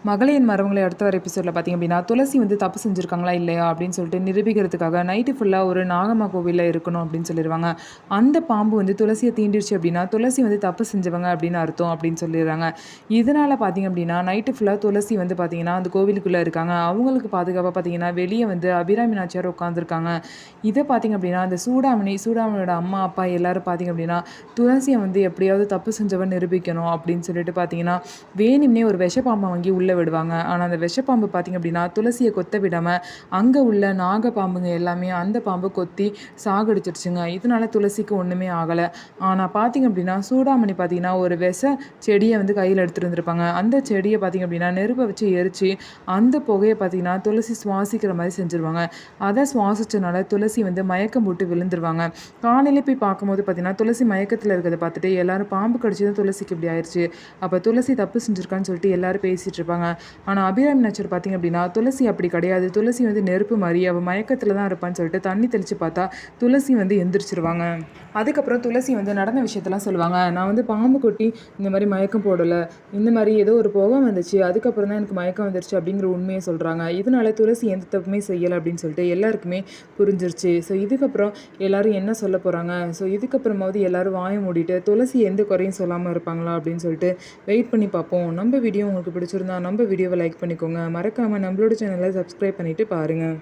மகளின் மரங்களை அடுத்த வர எபிசோடில் பார்த்திங்க அப்படின்னா துளசி வந்து தப்பு செஞ்சுருக்காங்களா இல்லையா அப்படின்னு சொல்லிட்டு நிரூபிக்கிறதுக்காக நைட்டு ஃபுல்லாக ஒரு நாகம்மா கோவிலில் இருக்கணும் அப்படின்னு சொல்லிடுவாங்க. அந்த பாம்பு வந்து துளசியை தீண்டிடுச்சு அப்படின்னா துளசி வந்து தப்பு செஞ்சவங்க அப்படின்னு அர்த்தம் அப்படின்னு சொல்லிடுறாங்க. இதனால் பார்த்திங்க அப்படின்னா நைட்டு ஃபுல்லாக துளசி வந்து பார்த்திங்கன்னா அந்த கோவிலுக்குள்ளே இருக்காங்க. அவங்களுக்கு பாதுகாப்பாக பார்த்திங்கன்னா வெளியே வந்து அபிராமி நாச்சியார் உட்காந்துருக்காங்க. இதை பார்த்திங்க அப்படின்னா அந்த சூடாமணியோட அம்மா அப்பா எல்லோரும் பார்த்திங்க அப்படின்னா துளசியை வந்து எப்படியாவது தப்பு செஞ்சவன் நிரூபிக்கணும் அப்படின்னு சொல்லிட்டு பார்த்திங்கன்னா வேணும்னே ஒரு விஷப்பாம்பை வாங்கி உள்ளே விடுவாங்க. ஆனால் அந்த விஷப்பாம்பு பார்த்திங்க அப்படின்னா துளசியை கொத்த விடாமல் அங்கே உள்ள நாகப்பாம்புங்க எல்லாமே அந்த பாம்பு கொத்தி சாகடிச்சிருச்சுங்க. இதனால துளசிக்கு ஒன்றுமே ஆகலை. ஆனால் பார்த்திங்க அப்படின்னா சூடாமணி பார்த்திங்கன்னா ஒரு செடியை வந்து கையில் எடுத்துகிட்டு வந்துருப்பாங்க. அந்த செடியை பார்த்திங்க அப்படின்னா நெருப்பை வச்சு எரித்து அந்த புகையை பார்த்திங்கன்னா துளசி சுவாசிக்கிற மாதிரி செஞ்சுருவாங்க. அதை சுவாசிச்சனால துளசி வந்து மயக்கம் போட்டு விழுந்துருவாங்க. காலையிலே போய் பார்க்கும்போது பார்த்திங்கன்னா துளசி மயக்கத்தில் இருக்கிறத பார்த்துட்டு எல்லாரும் பாம்பு கடிச்சு தான் துளசிக்கு இப்படி ஆயிடுச்சு, அப்போ துளசி தப்பு செஞ்சுருக்கான்னு சொல்லிட்டு எல்லாரும் பேசிகிட்டு இருப்பாங்க. ஆனால் அபிராமி நாச்சியார் பார்த்திங்க அப்படின்னா துளசி அப்படி கிடையாது, துளசி வந்து நெருப்பு மாதிரி அவள் மயக்கத்தில் தான் இருப்பான்னு சொல்லிட்டு தண்ணி தெளித்து பார்த்தா துளசி வந்து எந்திரிச்சிருவாங்க. அதுக்கப்புறம் துளசி வந்து நடந்த விஷயத்தெல்லாம் சொல்லுவாங்க. நான் வந்து பாம்பு கொட்டி இந்த மாதிரி மயக்கம் போடலை, இந்த மாதிரி ஏதோ ஒரு புகை வந்துச்சு, அதுக்கப்புறம் தான் எனக்கு மயக்கம் வந்துருச்சு அப்படிங்கிற உண்மையை சொல்கிறாங்க. இதனால துளசி எந்த தப்புமே செய்யலை அப்படின்னு சொல்லிட்டு எல்லாருக்குமே புரிஞ்சிருச்சு. ஸோ இதுக்கப்புறம் எல்லோரும் என்ன சொல்ல போகிறாங்க, ஸோ இதுக்கப்புறமாவது எல்லோரும் வாய மூடிட்டு துளசி எந்த குறையும் சொல்லாமல் இருப்பாங்களா அப்படின்னு சொல்லிட்டு வெயிட் பண்ணி பார்ப்போம். நம்ம வீடியோ உங்களுக்கு பிடிச்சிருந்தா நம்ம வீடியோவை லைக் பண்ணிக்கோங்க. மறக்காமல் நம்மளோட சேனலை சப்ஸ்கிரைப் பண்ணிவிட்டு பாருங்கள்.